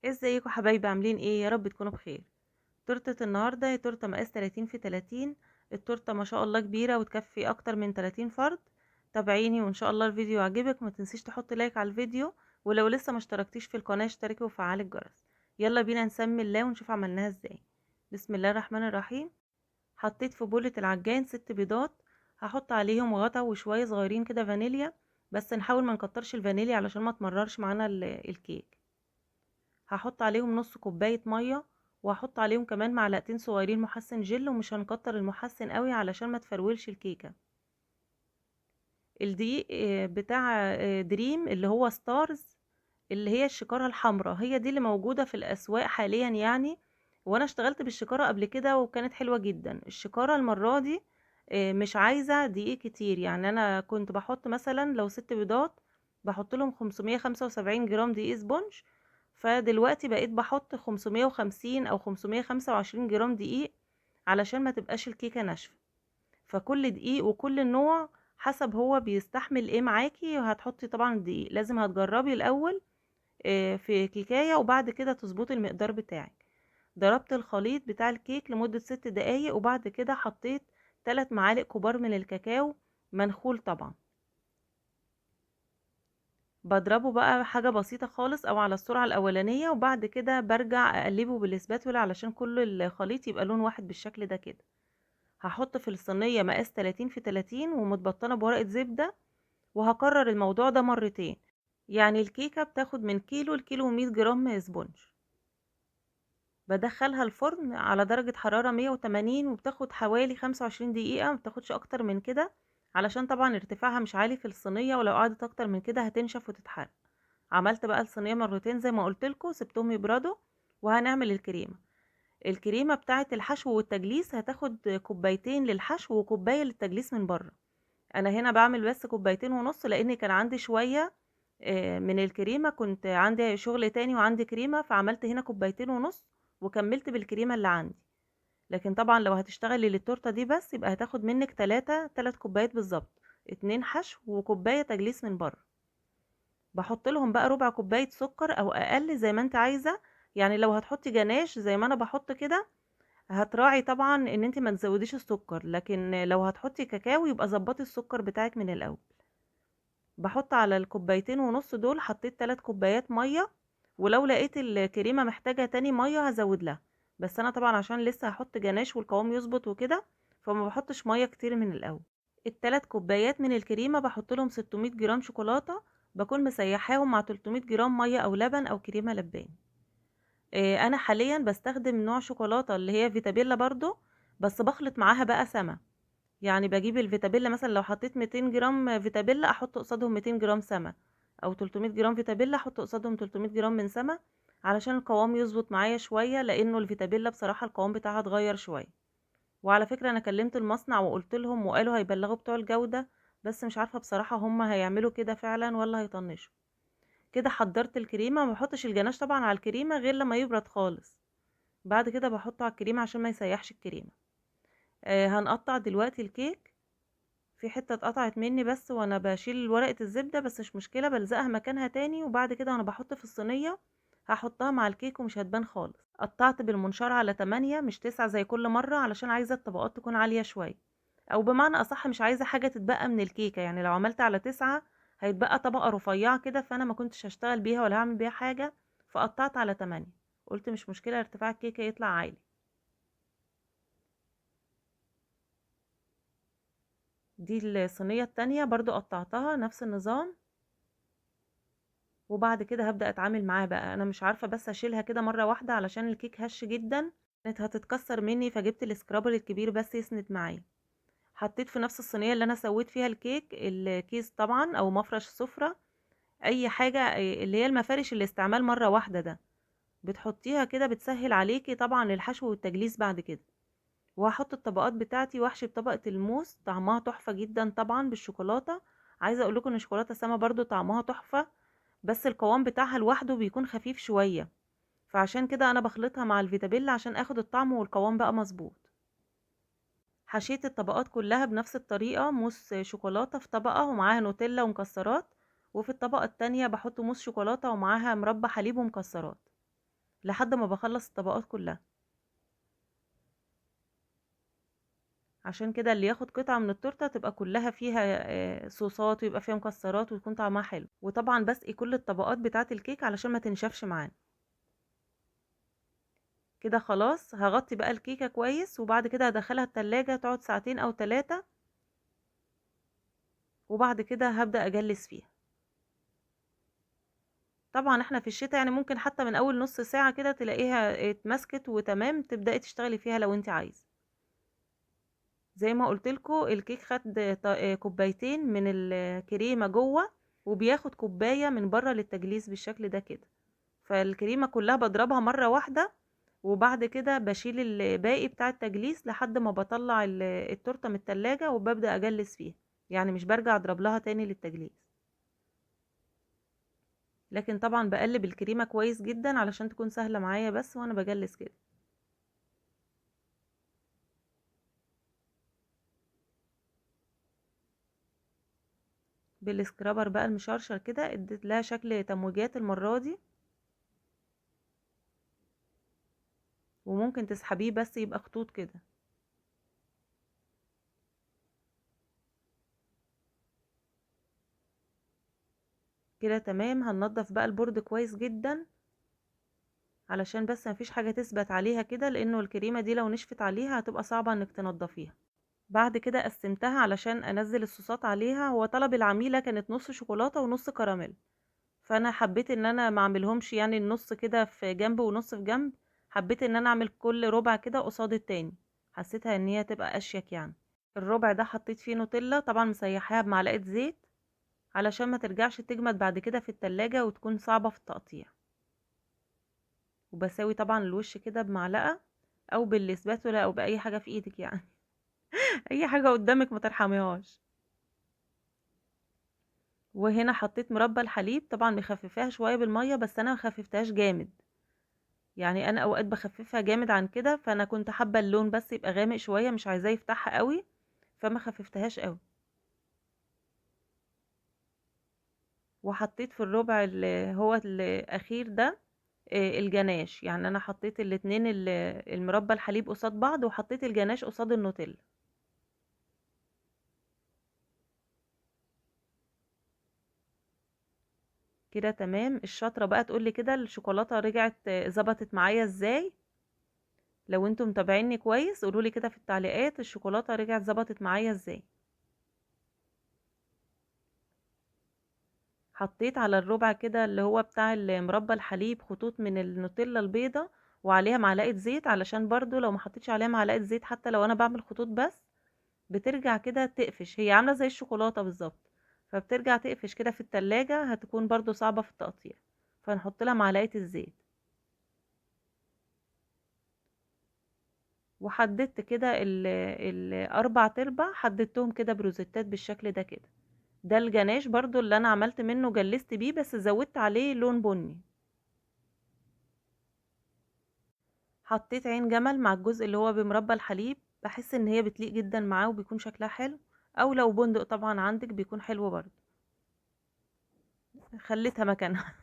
ازيكم حبايبي، عاملين ايه؟ يا رب تكونوا بخير. تورته النهارده هي تورته مقاس 30 في 30. التورته ما شاء الله كبيره وتكفي اكتر من 30 فرد. تابعيني وان شاء الله الفيديو يعجبك. ما تنسيش تحط لايك على الفيديو، ولو لسه ما اشتركتيش في القناه اشتركي وفعلي الجرس. يلا بينا نسمي الله ونشوف عملناها ازاي. بسم الله الرحمن الرحيم. حطيت في بولة العجان 6 بيضات. هحط عليهم غطا وشويه صغيرين كده فانيليا، بس نحاول ما نكترش الفانيليا علشان ما تمررش معانا الكيك. هحط عليهم نص كوباية مية، وهحط عليهم كمان معلقتين صغيرين محسن جل، ومش هنكتر المحسن قوي علشان ما تفرولش الكيكة. الدقيق بتاع دريم اللي هو ستارز، اللي هي الشكارة الحمراء، هي دي اللي موجودة في الأسواق حاليا يعني. وانا اشتغلت بالشكارة قبل كده وكانت حلوة جدا. الشكارة المرة دي مش عايزة دقيق كتير، يعني انا كنت بحط مثلا لو 6 بيضات بحط لهم 575 جرام دقيق سبونج. فدلوقتي بقيت بحط 550 او 525 جرام دقيق علشان ما تبقاش الكيكة ناشفة. فكل دقيق وكل نوع حسب هو بيستحمل ايه معاكي، وهتحطي طبعا الدقيق لازم هتجربي الاول في كيكاية، وبعد كده تظبطي المقدار بتاعك. ضربت الخليط بتاع الكيك لمدة 6 دقايق، وبعد كده حطيت 3 معالق كبار من الكاكاو منخول طبعا. بضربه بقى حاجة بسيطة خالص او على السرعة الاولانية، وبعد كده برجع اقلبه بالاسباتولا علشان كل الخليط يبقى لون واحد بالشكل ده كده. هحط في الصينية مقاس 30 في 30 ومتبطنة بورقة زبدة، وهكرر الموضوع ده مرتين. يعني الكيكة بتاخد من كيلو لكيلو و100 جرام سبونج. بدخلها الفرن على درجة حرارة 180، وبتاخد حوالي 25 دقيقة، مبتاخدش اكتر من كده علشان طبعا ارتفاعها مش عالي في الصينية، ولو قعدت اكتر من كده هتنشف وتتحرق. عملت بقى الصينية مرتين زي ما قلتلكوا، سبتهم يبردوا. وهنعمل الكريمة. الكريمة بتاعة الحشو والتجليس هتاخد كوبايتين للحشو وكوباية للتجليس من بره. انا هنا بعمل بس كوبايتين ونص لان كان عندي شوية من الكريمة، كنت عندي شغل تاني وعندي كريمة، فعملت هنا كوبايتين ونص وكملت بالكريمة اللي عندي. لكن طبعا لو هتشتغلي للتورتة دي بس يبقى هتاخد منك 3 كوبايات بالظبط، 2 حشو وكوباية تجليس من بره. بحط لهم بقى ربع كوباية سكر او اقل زي ما انت عايزة. يعني لو هتحطي جناش زي ما انا بحط كده، هتراعي طبعا ان انت ما تزوديش السكر، لكن لو هتحطي كاكاو يبقى ظبطي السكر بتاعك من الاول. بحط على الكوبايتين ونص دول حطيت 3 كوبايات مية، ولو لقيت الكريمة محتاجة تاني مية هزود لها. بس انا طبعا عشان لسه هحط جناش والقوام يظبط وكده، فما بحطش مية كتير من الاول. ال3 كوبايات من الكريمة بحط لهم 600 جرام شوكولاتة، بكون مسيحاهم مع 300 جرام مية او لبن او كريمة لباني. انا حاليا بستخدم نوع شوكولاتة اللي هي فيتابيلا برضو، بس بخلط معاها بقى سما. يعني بجيب الفيتابيلا مثلا لو حطيت 200 جرام فيتابيلا احط قصادهم 200 جرام سما، او 300 جرام فيتابيلا احط قصادهم 300 جرام من سما، علشان القوام يظبط معايا شوية، لانه الفيتابيلا بصراحة القوام بتاعها اتغير شوية. وعلى فكرة انا كلمت المصنع وقلت لهم وقالوا هيبلغوا بتوع الجودة، بس مش عارفة بصراحة هم هيعملوا كده فعلا ولا هيطنشوا. كده حضرت الكريمة. ما بحطش الجناش طبعا على الكريمة غير لما يبرد خالص. بعد كده بحطه على الكريمة عشان ما يسيحش الكريمة. هنقطع دلوقتي الكيك. في حتة اتقطعت مني بس وانا بشيل ورقة الزبدة، بس مش مشكلة بلزقها مكانها تاني، وبعد كده وانا بحط في الصينية هحطها مع الكيك ومش هتبان خالص. قطعت بالمنشار على 8 مش 9 زي كل مرة، علشان عايزة الطبقات تكون عالية شوية، او بمعنى اصح مش عايزة حاجة تتبقى من الكيكة. يعني لو عملت على 9 هيتبقى طبقة رفيعة كده، فانا ما كنتش هشتغل بيها ولا هعمل بيها حاجة. فقطعت على 8. قلت مش مشكلة ارتفاع الكيكة يطلع عالي. دي الصينية التانية برضو قطعتها نفس النظام. وبعد كده هبدأ اتعامل معاه بقى. انا مش عارفة بس اشيلها كده مرة واحدة علشان الكيك هش جدا، كانت هتتكسر مني، فجبت السكرابر الكبير بس يسند معايا. حطيت في نفس الصينية اللي انا سويت فيها الكيك الكيس طبعا او مفرش سفرة، اي حاجة اللي هي المفارش اللي استعمال مرة واحدة ده، بتحطيها كده بتسهل عليكي طبعا الحشو والتجليس بعد كده. وهحط الطبقات بتاعتي واحشي بطبقة الموس، طعمها تحفة جدا طبعا بالشوكولاتة. عايزة اقول لكم ان الشوكولاتة سما برضو طعمها تحفة، بس القوام بتاعها لوحده بيكون خفيف شوية، فعشان كده انا بخلطها مع الفيتابيلا عشان اخد الطعم والقوام بقى مظبوط. حشيت الطبقات كلها بنفس الطريقة، موس شوكولاتة في طبقة ومعاها نوتيلا ومكسرات، وفي الطبقة التانية بحط موس شوكولاتة ومعاها مربى حليب ومكسرات. لحد ما بخلص الطبقات كلها. عشان كده اللي ياخد قطعة من التورتة تبقى كلها فيها صوصات، ويبقى فيها مكسرات، ويكون طعمها حلو. وطبعا بسقي كل الطبقات بتاعة الكيك علشان ما تنشفش معانا. كده خلاص هغطي بقى الكيكة كويس، وبعد كده هدخلها التلاجة تقعد ساعتين او 3، وبعد كده هبدأ اجلس فيها. طبعا احنا في الشتاء يعني ممكن حتى من اول نص ساعة كده تلاقيها اتمسكت وتمام، تبدأي تشتغلي فيها لو انت عايزة. زي ما قلتلكوا الكيك خد كوبايتين من الكريمة جوه، وبياخد كوباية من بره للتجليس بالشكل ده كده. فالكريمة كلها بضربها مرة واحدة، وبعد كده بشيل الباقي بتاع التجليس لحد ما بطلع التورتة من التلاجة وببدأ اجلس فيها. يعني مش برجع اضرب لها تاني للتجليس. لكن طبعا بقلب الكريمة كويس جدا علشان تكون سهلة معايا بس وانا بجلس كده. بالسكرابر بقى المشرشر كده اديت لها شكل تموجات المرة دي. وممكن تسحبيه بس يبقى خطوط كده. كده تمام. هننضف بقى البورد كويس جدا علشان بس مفيش حاجة تثبت عليها كده، لانه الكريمة دي لو نشفت عليها هتبقى صعبة انك تنضفيها. بعد كده قسمتها علشان انزل الصوصات عليها. هو طلب العميلة كانت نص شوكولاتة ونص كراميل، فانا حبيت ان انا ما اعملهمش يعني النص كده في جنب ونص في جنب. حبيت ان انا اعمل كل ربع كده قصاد التاني. حسيتها ان هي تبقى اشيك يعني. الربع ده حطيت فيه نوتيلا، طبعا مسيحاها بمعلقة زيت علشان ما ترجعش تجمد بعد كده في التلاجة وتكون صعبة في التقطيع. وبساوي طبعا الوش كده بمعلقة او بالسباتولا او باي حاجة في ايدك يعني. اي حاجة قدامك ما ترحميهاش. وهنا حطيت مربى الحليب، طبعا مخففاها شوية بالمية بس انا مخففتهاش جامد. يعني انا اوقات بخففها جامد عن كده، فانا كنت حابة اللون بس يبقى غامق شوية، مش عايزاه يفتحها قوي، فما خففتهاش قوي. وحطيت في الربع اللي هو الاخير ده الجناش. يعني انا حطيت الاتنين المربى الحليب قصاد بعض، وحطيت الجناش قصاد النوتيلا. كده تمام. الشاطرة بقى تقولي كده الشوكولاتة رجعت ظبطت معايا ازاي. لو انتم متابعيني كويس قولولي كده في التعليقات الشوكولاتة رجعت ظبطت معايا ازاي. حطيت على الربع كده اللي هو بتاع المربى الحليب خطوط من النوتيلا البيضة، وعليها معلقة زيت، علشان برضو لو ما حطيتش عليها معلقة زيت حتى لو انا بعمل خطوط بس بترجع كده تقفش. هي عاملة زي الشوكولاتة بالظبط، فبترجع تقفش كده في التلاجة، هتكون برضو صعبة في التقطيع. فنحط لها معلقة الزيت. وحددت كده الاربع تربع، حددتهم كده بروزيتات بالشكل ده كده. ده الجناش برضو اللي انا عملت منه جلست بيه، بس زودت عليه لون بني. حطيت عين جمل مع الجزء اللي هو بمربى الحليب، بحس ان هي بتليق جدا معاه وبيكون شكلها حلو. او لو بندق طبعا عندك بيكون حلو برضو. خليتها مكانها.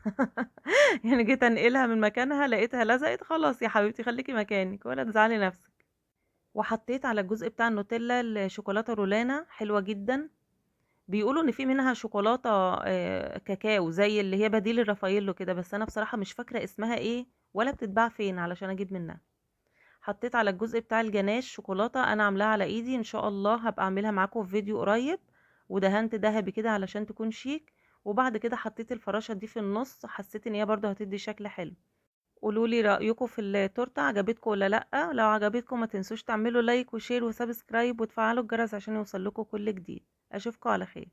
يعني جيت انقلها من مكانها لقيتها لزقت، خلاص يا حبيبتي خليكي مكانك ولا تزعلي نفسك. وحطيت على الجزء بتاع النوتيلا الشوكولاته رولانا حلوه جدا. بيقولوا ان في منها شوكولاته كاكاو زي اللي هي بديل الرافاييلو كده، بس انا بصراحه مش فاكره اسمها ايه ولا بتتباع فين علشان اجيب منها. حطيت على الجزء بتاع الجناش شوكولاته انا عاملاها على ايدي، ان شاء الله هبقى اعملها معاكم في فيديو قريب. ودهنت دهبي كده علشان تكون شيك. وبعد كده حطيت الفراشه دي في النص، حسيت ان هي برضو هتدي شكل حلو. قولولي رأيكم في التورته عجبتكم ولا لا. لو عجبتكم ما تنسوش تعملوا لايك وشير وسبسكرايب وتفعلوا الجرس عشان يوصلكوا كل جديد. اشوفكم على خير.